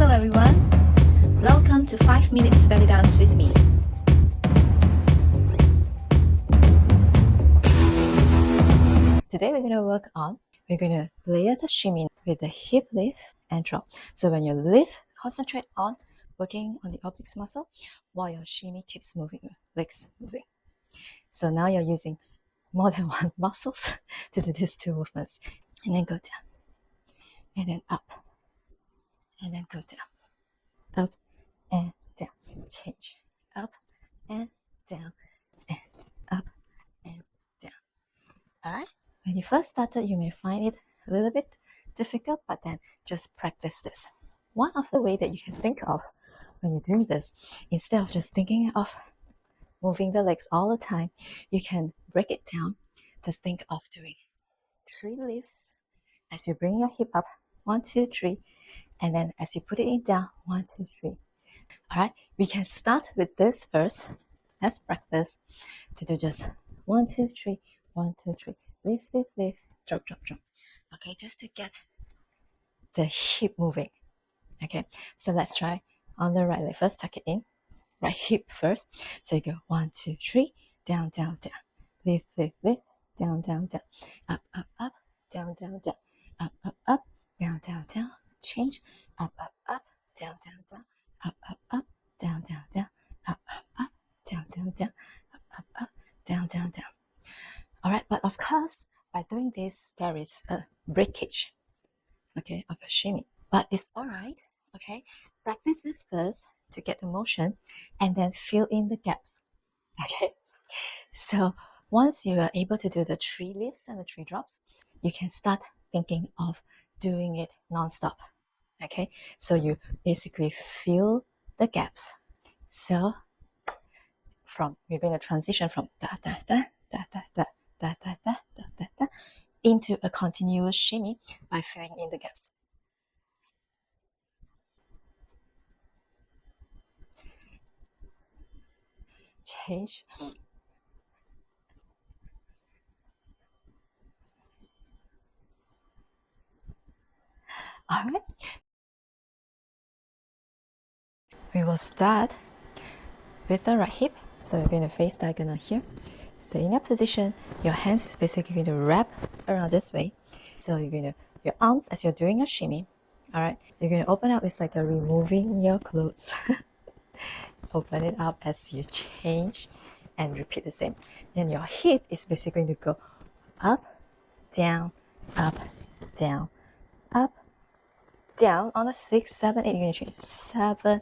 everyone, welcome to 5 minutes belly dance with me. Today we're going to layer the shimmy with the hip lift and drop. So when you lift, concentrate on working on the obliques muscle while your shimmy keeps moving, your legs moving. So now you're using more than one muscles to do these two movements. And then go down, and then up, and then go down, up and down, change, up and down, and up and down. Alright? When you first started, you may find it a little bit difficult, but then just practice this. One of the ways that you can think of when you're doing this, instead of just thinking of moving the legs all the time, you can break it down to think of doing 3 lifts as you bring your hip up, 1, 2, 3, and then as you put it in down, 1, 2, 3. Alright, we can start with this first. Let's practice to do just 1, 2, 3, 1, 2, 3, lift, lift, lift, drop, drop, drop. Okay, just to get the hip moving. Okay, so let's try on the right leg first. Tuck it in, right hip first. So you go 1, 2, 3, down, down, down, lift, lift, lift, down, down, down, up, up, up, down, down, down, up, up, up, down, down, down, change, up, up, up, down, down, down, up, up, up, down, down, down, up, up, up, down, down, down, up, up, up, down, down, down. Alright, but of course, by doing this, there is a breakage, okay, of a shimmy. But it's alright, okay? Practice this first to get the motion and then fill in the gaps, okay? So once you are able to do the 3 lifts and the 3 drops, you can start thinking of doing it non-stop, okay? So you basically fill the gaps. So we're going to transition from da da da da da da da da da da da da into a continuous shimmy by filling in the gaps. Change. Alright. We will start with the right hip. So you're going to face diagonal here. So in that position, your hands is basically going to wrap around this way. So you're going to, your arms as you're doing a shimmy, alright, you're going to open up. It's like a removing your clothes. Open it up as you change and repeat the same. Then your hip is basically going to go up, down, up, down, up, down. On the 6, 7, 8, you're going to change 7,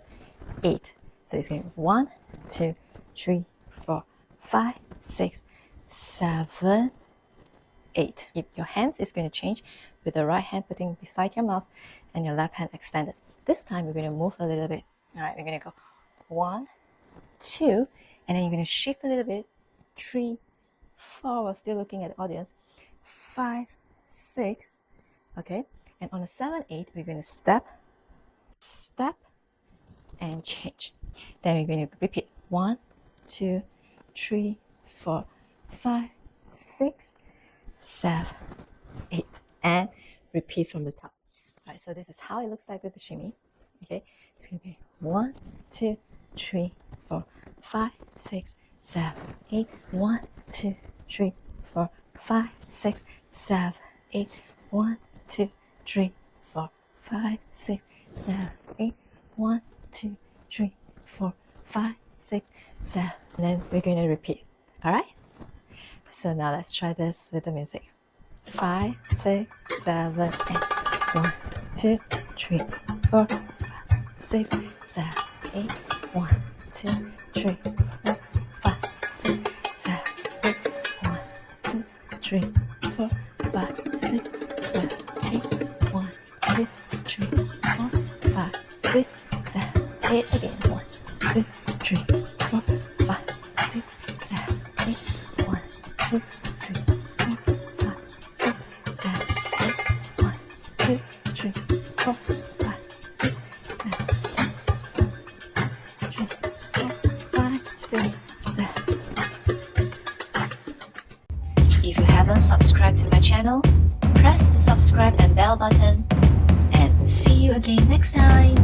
8. So it's going 1, 2, 3, 4, 5, 6, 7, 8. Your hands is going to change with the right hand putting beside your mouth and your left hand extended. This time we're going to move a little bit. Alright, we're going to go 1, 2, and then you're going to shift a little bit. 3, 4, we're still looking at the audience. 5, 6, okay. And on the 7, 8, we're going to step, step, and change. Then we're going to repeat 1, 2, 3, 4, 5, 6, 7, 8, and repeat from the top. Alright, so this is how it looks like with the shimmy. Okay, it's going to be 1, 2, 3, 4, 5, 6, 7, 8. 1, 2, 3, 4, 5, 6, 7, 8. 1, 2, 3, 4, 5, 6, 7, 8. 1, 2, 3, 4, 5, 6, 7. And then we're going to repeat. Alright? So now let's try this with the music. 5, 6, 7, 8. 1, 2, 3, 4, 5, 6, 7, 8. 1, 2, 3, 4, 5, 6, 7, 8. 1, 2, 3, 4, 5, 6, 7, 8. 1, 2, 3, 4, 5, 6, 7, 8. Again. 1, 2, 3, 4, 5, 6, 7, 8. 1, 2, 3, 4, 5, 6, 7, 8. 1, 2, 3, 4, 5, 6, 7, 8. 3, 4, 5, 6, 7. If you haven't subscribed to my channel, press the subscribe and bell button, and see you again next time.